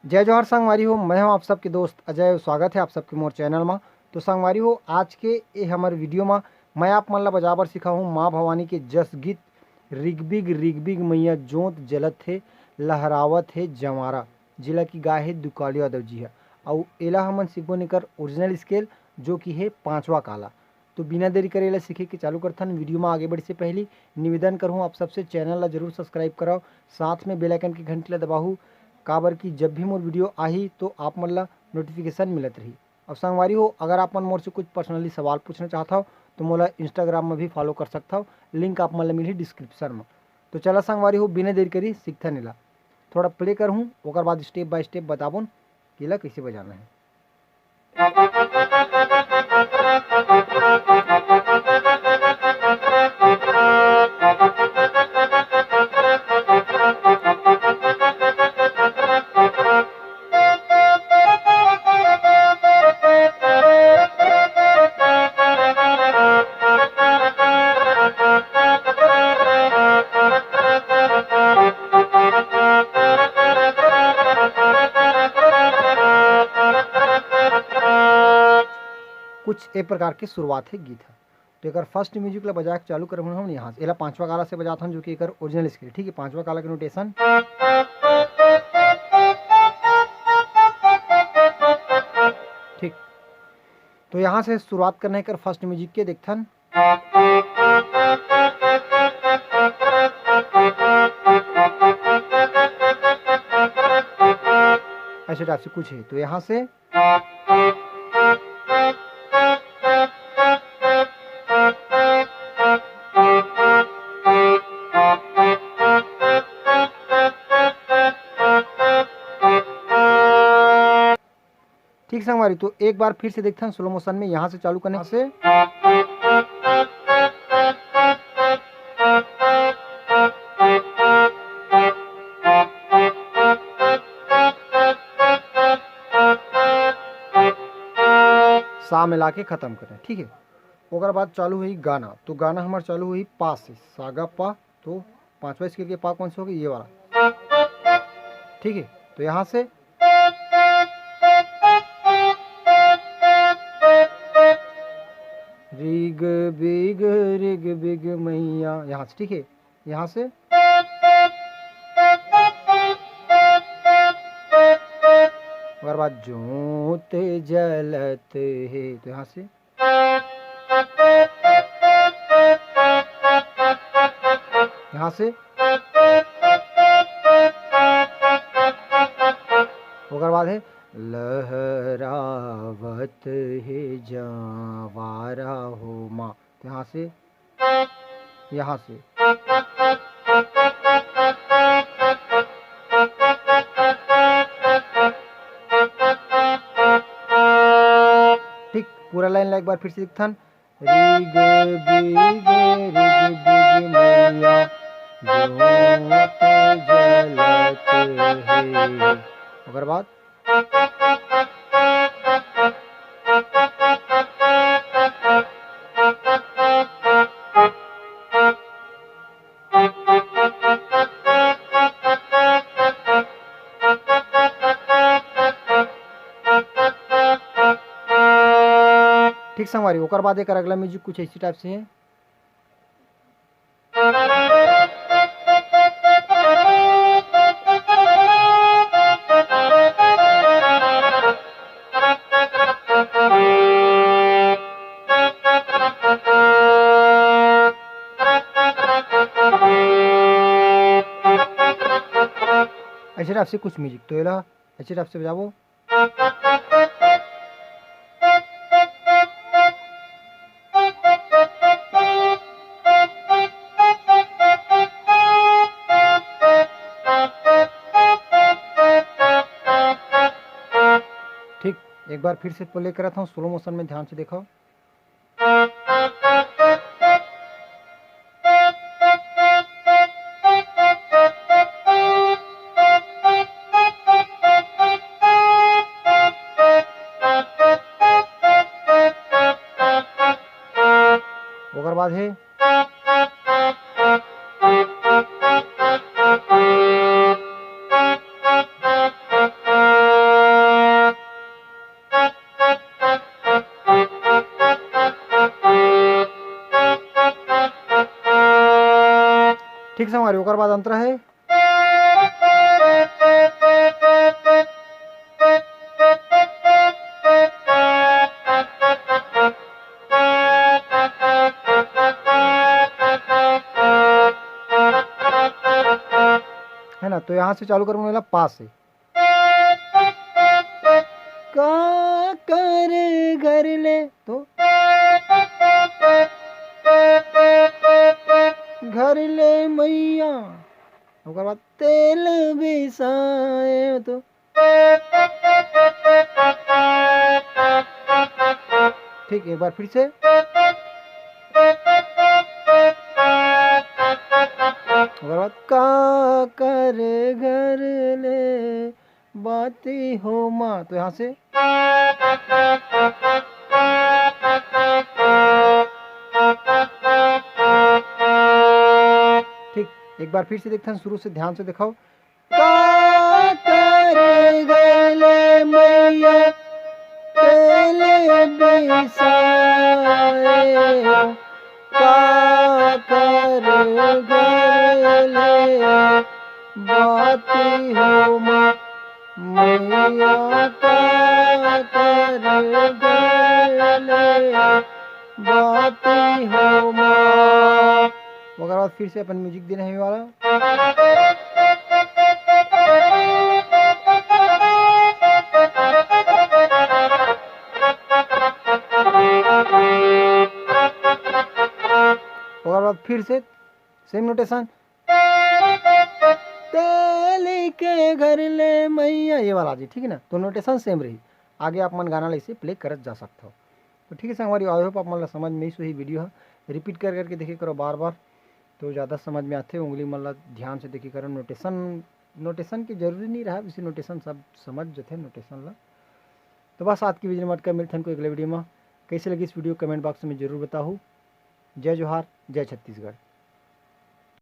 जय जोहार संगवारी हो। मैं हूं आप सबके दोस्त अजय। स्वागत है आप सबके मोर चैनल में। तो संगवारी हो, आज के ये हमारे वीडियो में मैं आप मन ला बजाबर सिखा हूँ माँ भवानी के जस गीत रिगबिग रिगबिग मैया जोत जलत है लहरावत है जवारा, जिला की गाय है दुकाली यादव जी है। और एला हमन सीखबो निकर ओरिजिनल स्केल जो कि है पांचवा काला। तो बिना देरी करे एला सीखे के चालू करथन। वीडियो में आगे बढ़े से पहले निवेदन करूँ आप सबसे चैनल ला जरूर सब्सक्राइब कराओ, साथ में बेल आइकन की घंटी ला दबाहू, काबर की जब भी मोर वीडियो आही तो आप मन ला नोटिफिकेशन मिलत रही। और संगवारी हो, अगर आप मन मोर से कुछ पर्सनली सवाल पूछना चाहता हो तो मोला इंस्टाग्राम में भी फॉलो कर सकता हो, लिंक आप मन ला मिली डिस्क्रिप्शन में। तो चला संगवारी हो, बिना देरी करी सीखता नीला थोड़ा प्ले करहूँ, ओकर बाद स्टेप बाय स्टेप बताबून कि ला कैसे बजाना है। कुछ ए प्रकार की शुरुआत है गीत है। तो एक फर्स्ट म्यूजिक ला बजा के चालू कर हम यहाँ से एला पांचवा काला से बजाता हूँ, जो कि एक ओरिजिनल स्केल। ठीक है, पांचवा काला के नोटेशन। ठीक, तो यहाँ से शुरुआत करने कर फर्स्ट म्यूजिक के देखथन। ऐसे टाइप से कुछ है। तो यहाँ से ठीक संगवारी, तो एक बार फिर से देखते हैं स्लो मोशन में। यहाँ से चालू करने से सा मिला के खत्म करें। ठीक है, ओकर बाद चालू हुई गाना। तो गाना हमारा चालू हुई पा से, सागा पा। तो पांचवा स्केल के पा कौन सा होगा? ये वाला। ठीक है, तो यहाँ से रिग बिग मैया, यहाँ से। ठीक है, यहाँ से और बाद जोत जलत है। तो यहाँ से यहाँ से ओकर बाद है लहरावत है जवारा हो माँ। तो यहाँ से यहाँ से ठीक, पूरा लाइन ला एक बार फिर से दिखथन। रिग बिग मैया जोत जलत है। ओकर बाद ठीक संगवारी, ओकर बाद एक अगला म्यूजिक कुछ इसी टाइप से है। ऐसे टाइप से कुछ म्यूजिक। तो एला ऐसे टाइप से बजाबो। ठीक, एक बार फिर से प्ले करता हूँ स्लो मोशन में, ध्यान से देखो। ओकर बाद है ठीक संगवारी ओकर बाद अंतरा है ना। तो यहाँ से चालू करूंगा पा से। का कर घर ले तो घर ले मैया, ओकर बाद तेल बिसाए तो ठीक। एक बार फिर से ओकर बाद का कर घर ले बाती हो माँ, तो यहाँ से ठीक। एक बार फिर से देखते हैं शुरू से, ध्यान से दिखाओ। का कर घर ले मैया तेल बिसाए, का कर घर ले बाती हो माँ मैया, का कर घर ले बाती हो माँ। उसके बाद फिर से अपन म्यूजिक देने है वाला। उसके बाद फिर से सेम नोटेशन, तेल के घर ले मैया, ये वाला जी, ठीक है ना। तो नोटेशन सेम रही, आगे आप मन गाना इसे प्ले करत जा सकते हो। तो ठीक है संगवारी, आई होप आप मन समझ में ही वीडियो है, रिपीट कर करके देखिए करो बार बार, तो ज़्यादा समझ में आते। उंगली मन ध्यान से देखिए करो। नोटेशन की जरूरी नहीं रहा, इसी नोटेशन सब समझ जाते नोटेशन ला। तो बस आज की वीडियो में अटका, मिलते हैं कोई अगले वीडियो में। कैसे लगी इस वीडियो कमेंट बॉक्स में जरूर बताओ। जय जोहार, जय छत्तीसगढ़।